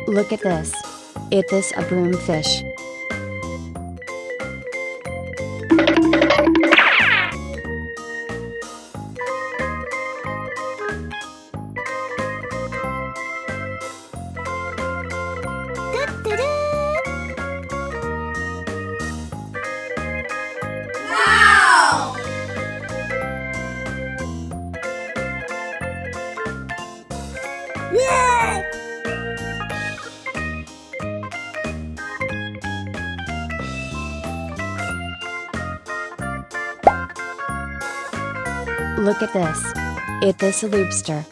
Look at this. It is a broomfish. Look at this. It is a lobster.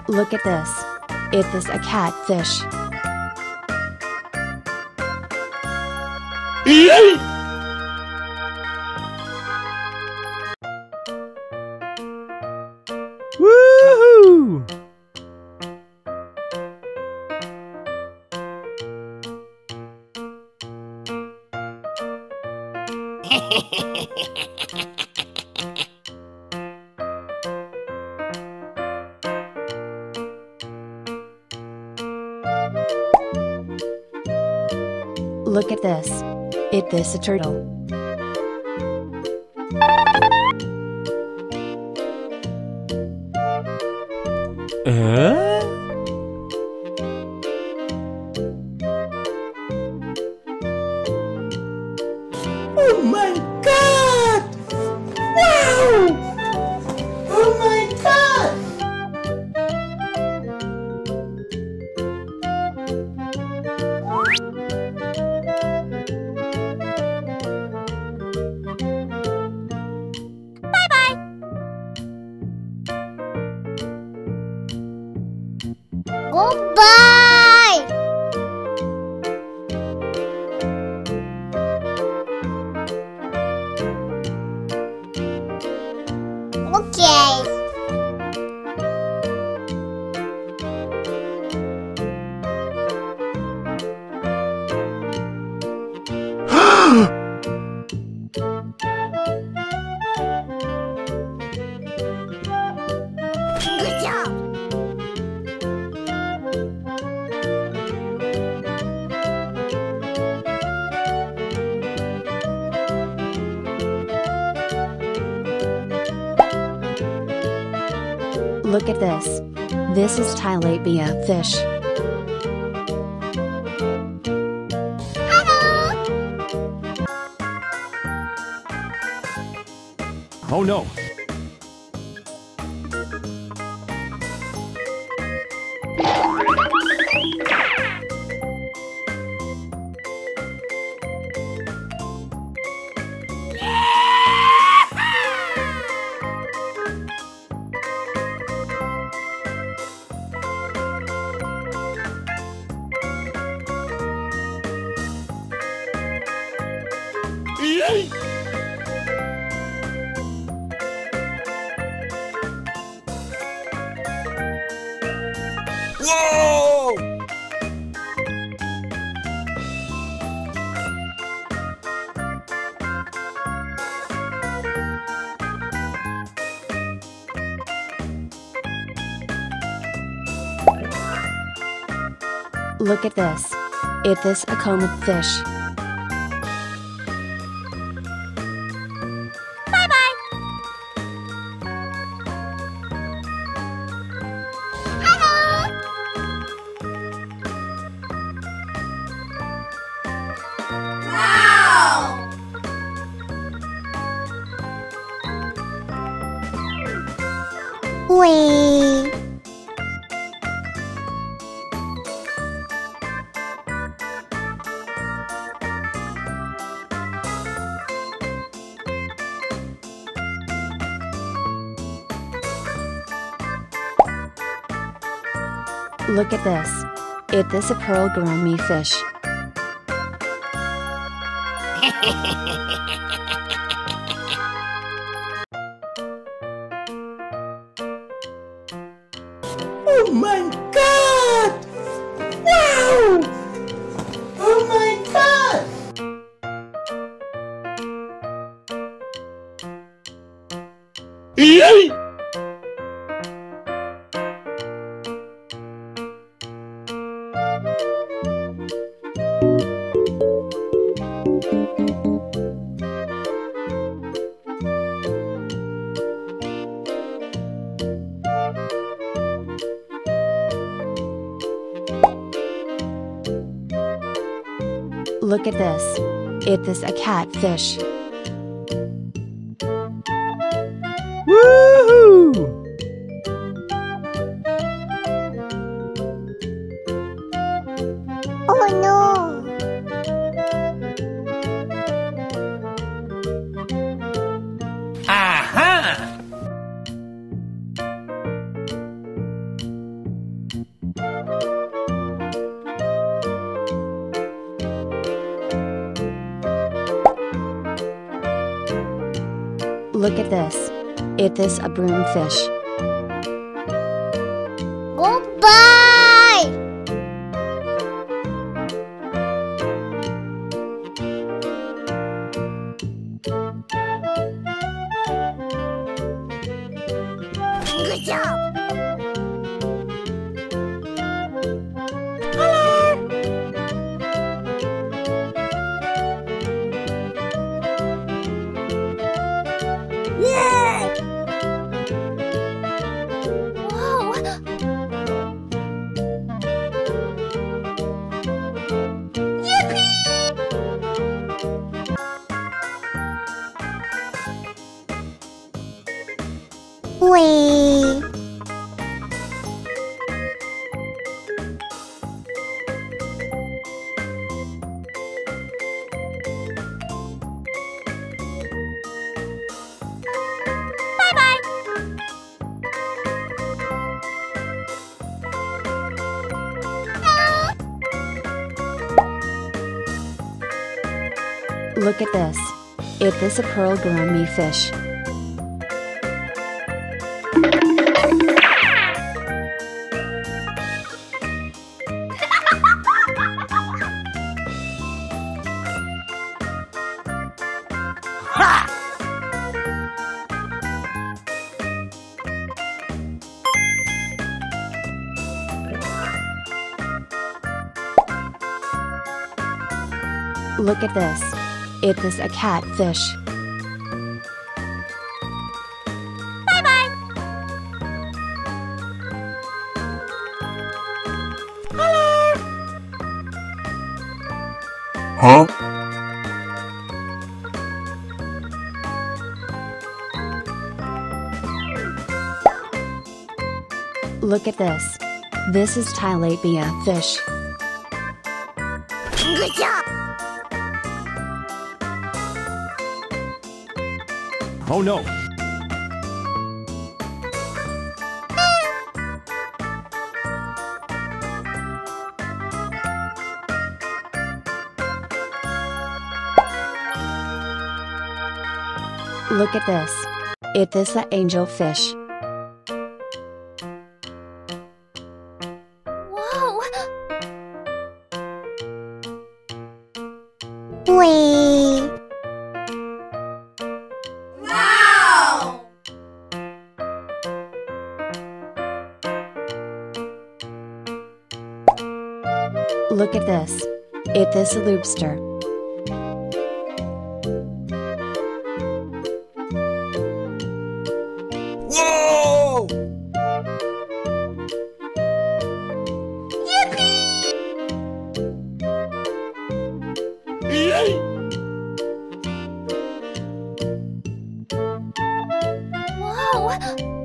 Look at this. It is a catfish. Woohoo! Look at this. It is a turtle. Oh my God! Wow! Oh my God! Goodbye! Okay. Good job. Look at this. This is tilapia fish. Oh no! Whoa! Look at this. It is a comb fish. Wee. Look at this. It is a pearl gourami fish. Oh my God! Wow! Oh my God! Yay! Look at this. It is a catfish. Woohoo! Oh no! Aha! Look at this. It is a broomfish. Goodbye! Good job! Yeah! Wow! Wee! Look at this. It is a pearl gourami fish. Look at this. It is a catfish. Huh? Look at this. This is tilapia fish. Good job! Oh no! Look at this. It is an angelfish. Wow! Wee! Wow! Look at this. It is a lobster. Whoa! Yay! Wow!